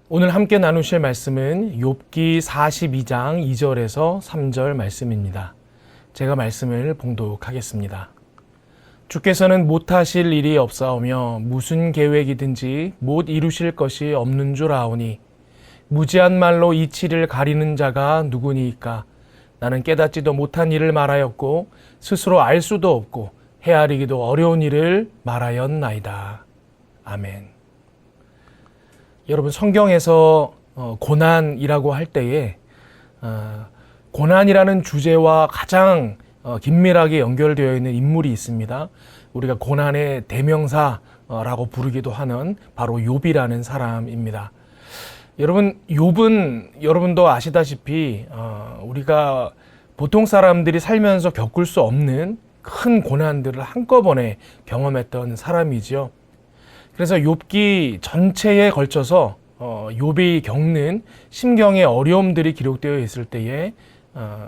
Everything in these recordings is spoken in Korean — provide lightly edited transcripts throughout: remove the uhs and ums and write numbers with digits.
오늘 함께 나누실 말씀은 욥기 42장 2절에서 3절 말씀입니다. 제가 말씀을 봉독하겠습니다. 주께서는 못하실 일이 없사오며 무슨 계획이든지 못 이루실 것이 없는 줄 아오니 무지한 말로 이치를 가리는 자가 누구니이까. 나는 깨닫지도 못한 일을 말하였고 스스로 알 수도 없고 헤아리기도 어려운 일을 말하였나이다. 아멘. 여러분, 성경에서 고난이라고 할 때에 고난이라는 주제와 가장 긴밀하게 연결되어 있는 인물이 있습니다. 우리가 고난의 대명사라고 부르기도 하는 바로 욥이라는 사람입니다. 여러분, 욥은 여러분도 아시다시피 우리가 보통 사람들이 살면서 겪을 수 없는 큰 고난들을 한꺼번에 경험했던 사람이죠. 그래서 욥기 전체에 걸쳐서 욥이 겪는 심경의 어려움들이 기록되어 있을 때에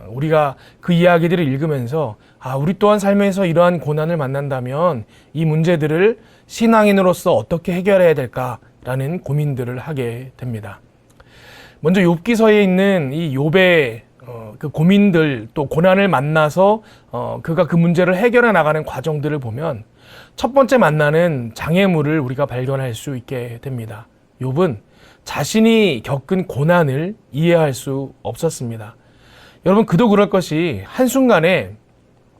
우리가 그 이야기들을 읽으면서 우리 또한 삶에서 이러한 고난을 만난다면 이 문제들을 신앙인으로서 어떻게 해결해야 될까라는 고민들을 하게 됩니다. 먼저 욥기서에 있는 이 욥의 그 고민들, 또 고난을 만나서 그가 그 문제를 해결해 나가는 과정들을 보면 첫 번째 만나는 장애물을 우리가 발견할 수 있게 됩니다. 욥은 자신이 겪은 고난을 이해할 수 없었습니다. 여러분, 그도 그럴 것이 한순간에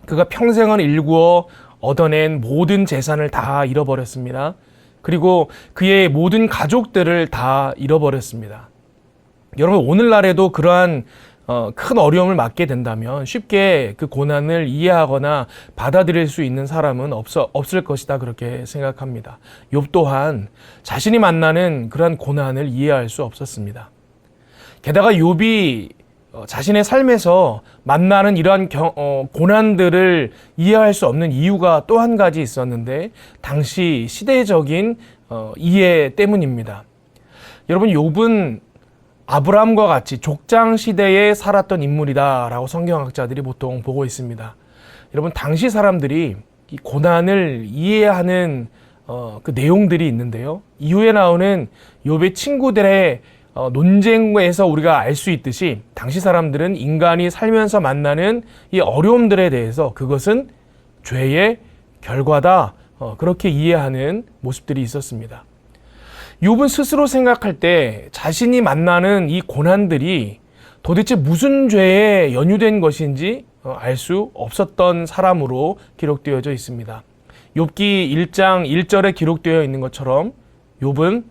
그가 평생을 일구어 얻어낸 모든 재산을 다 잃어버렸습니다. 그리고 그의 모든 가족들을 다 잃어버렸습니다. 여러분, 오늘날에도 그러한 큰 어려움을 맞게 된다면 쉽게 그 고난을 이해하거나 받아들일 수 있는 사람은 없을 것이다, 그렇게 생각합니다. 욥 또한 자신이 만나는 그러한 고난을 이해할 수 없었습니다. 게다가 욥이 자신의 삶에서 만나는 이러한 고난들을 이해할 수 없는 이유가 또 한 가지 있었는데, 당시 시대적인 이해 때문입니다. 여러분, 욥은 아브라함과 같이 족장 시대에 살았던 인물이다라고 성경학자들이 보통 보고 있습니다. 여러분, 당시 사람들이 이 고난을 이해하는 그 내용들이 있는데요. 이후에 나오는 욥의 친구들의 논쟁에서 우리가 알 수 있듯이 당시 사람들은 인간이 살면서 만나는 이 어려움들에 대해서 그것은 죄의 결과다, 그렇게 이해하는 모습들이 있었습니다. 욥은 스스로 생각할 때 자신이 만나는 이 고난들이 도대체 무슨 죄에 연유된 것인지 알 수 없었던 사람으로 기록되어져 있습니다. 욥기 1장 1절에 기록되어 있는 것처럼 욥은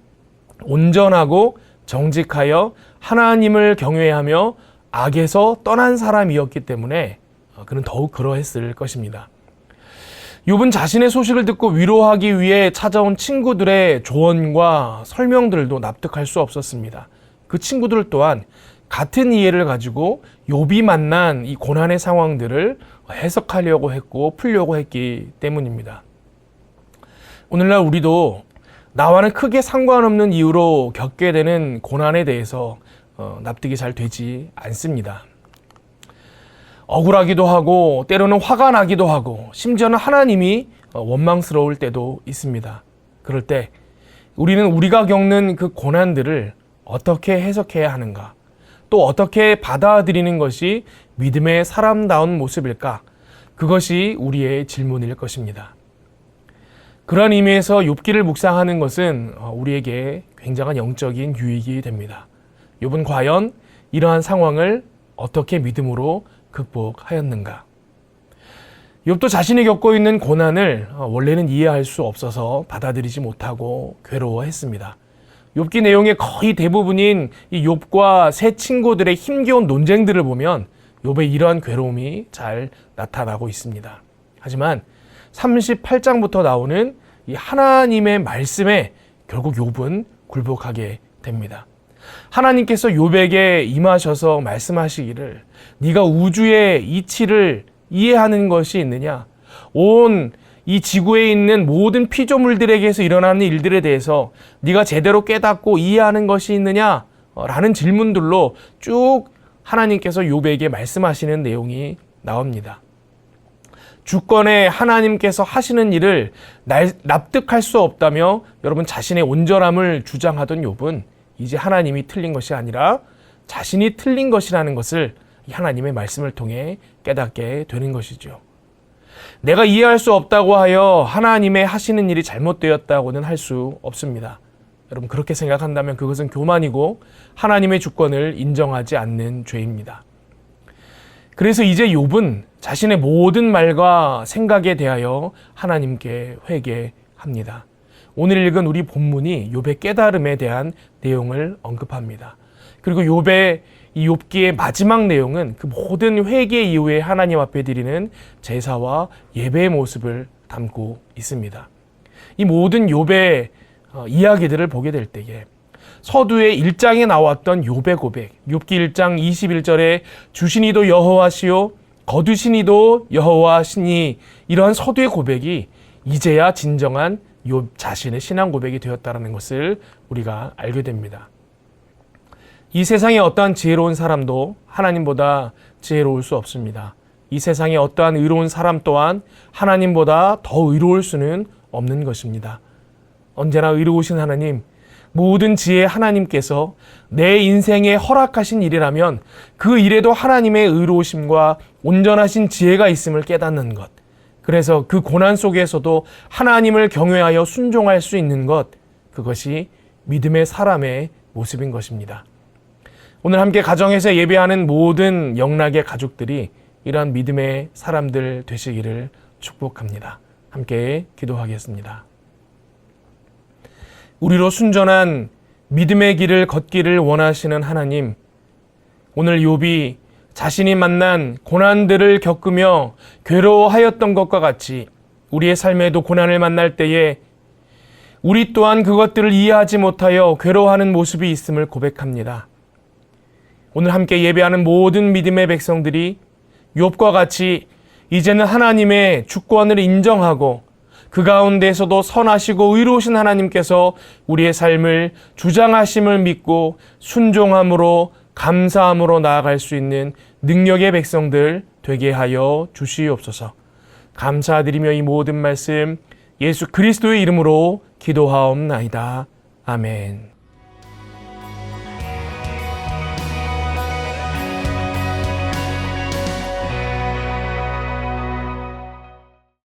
온전하고 정직하여 하나님을 경외하며 악에서 떠난 사람이었기 때문에 그는 더욱 그러했을 것입니다. 욥은 자신의 소식을 듣고 위로하기 위해 찾아온 친구들의 조언과 설명들도 납득할 수 없었습니다. 그 친구들 또한 같은 이해를 가지고 욥이 만난 이 고난의 상황들을 해석하려고 했고 풀려고 했기 때문입니다. 오늘날 우리도 나와는 크게 상관없는 이유로 겪게 되는 고난에 대해서 납득이 잘 되지 않습니다. 억울하기도 하고 때로는 화가 나기도 하고 심지어는 하나님이 원망스러울 때도 있습니다. 그럴 때 우리는 우리가 겪는 그 고난들을 어떻게 해석해야 하는가, 또 어떻게 받아들이는 것이 믿음의 사람다운 모습일까, 그것이 우리의 질문일 것입니다. 그런 의미에서 욥기를 묵상하는 것은 우리에게 굉장한 영적인 유익이 됩니다. 욥은 과연 이러한 상황을 어떻게 믿음으로 극복하였는가? 욥도 자신이 겪고 있는 고난을 원래는 이해할 수 없어서 받아들이지 못하고 괴로워했습니다. 욥기 내용의 거의 대부분인 이 욥과 세 친구들의 힘겨운 논쟁들을 보면 욥의 이러한 괴로움이 잘 나타나고 있습니다. 하지만 38장부터 나오는 이 하나님의 말씀에 결국 욥은 굴복하게 됩니다. 하나님께서 욥에게 임하셔서 말씀하시기를, 네가 우주의 이치를 이해하는 것이 있느냐? 온 이 지구에 있는 모든 피조물들에게서 일어나는 일들에 대해서 네가 제대로 깨닫고 이해하는 것이 있느냐? 라는 질문들로 쭉 하나님께서 욥에게 말씀하시는 내용이 나옵니다. 주권에 하나님께서 하시는 일을 납득할 수 없다며 여러분 자신의 온전함을 주장하던 욥은 이제 하나님이 틀린 것이 아니라 자신이 틀린 것이라는 것을 하나님의 말씀을 통해 깨닫게 되는 것이죠. 내가 이해할 수 없다고 하여 하나님의 하시는 일이 잘못되었다고는 할 수 없습니다. 여러분, 그렇게 생각한다면 그것은 교만이고 하나님의 주권을 인정하지 않는 죄입니다. 그래서 이제 욥은 자신의 모든 말과 생각에 대하여 하나님께 회개합니다. 오늘 읽은 우리 본문이 욥의 깨달음에 대한 내용을 언급합니다. 그리고 욥의 이 욥기의 마지막 내용은 그 모든 회개 이후에 하나님 앞에 드리는 제사와 예배의 모습을 담고 있습니다. 이 모든 욥의 이야기들을 보게 될 때에 서두의 1장에 나왔던 욥의 고백, 욥기 1장 21절에 주시니도 여호와시요 거두시니도 여호와시니, 이러한 서두의 고백이 이제야 진정한 욥 자신의 신앙 고백이 되었다는 것을 우리가 알게 됩니다. 이 세상에 어떠한 지혜로운 사람도 하나님보다 지혜로울 수 없습니다. 이 세상에 어떠한 의로운 사람 또한 하나님보다 더 의로울 수는 없는 것입니다. 언제나 의로우신 하나님, 모든 지혜 하나님께서 내 인생에 허락하신 일이라면 그 일에도 하나님의 의로우심과 온전하신 지혜가 있음을 깨닫는 것, 그래서 그 고난 속에서도 하나님을 경외하여 순종할 수 있는 것, 그것이 믿음의 사람의 모습인 것입니다. 오늘 함께 가정에서 예배하는 모든 영락의 가족들이 이러한 믿음의 사람들 되시기를 축복합니다. 함께 기도하겠습니다. 우리로 순전한 믿음의 길을 걷기를 원하시는 하나님, 오늘 욥이 자신이 만난 고난들을 겪으며 괴로워하였던 것과 같이 우리의 삶에도 고난을 만날 때에 우리 또한 그것들을 이해하지 못하여 괴로워하는 모습이 있음을 고백합니다. 오늘 함께 예배하는 모든 믿음의 백성들이 욥과 같이 이제는 하나님의 주권을 인정하고 그 가운데에서도 선하시고 의로우신 하나님께서 우리의 삶을 주장하심을 믿고 순종함으로 감사함으로 나아갈 수 있는 능력의 백성들 되게 하여 주시옵소서. 감사드리며 이 모든 말씀 예수 그리스도의 이름으로 기도하옵나이다. 아멘.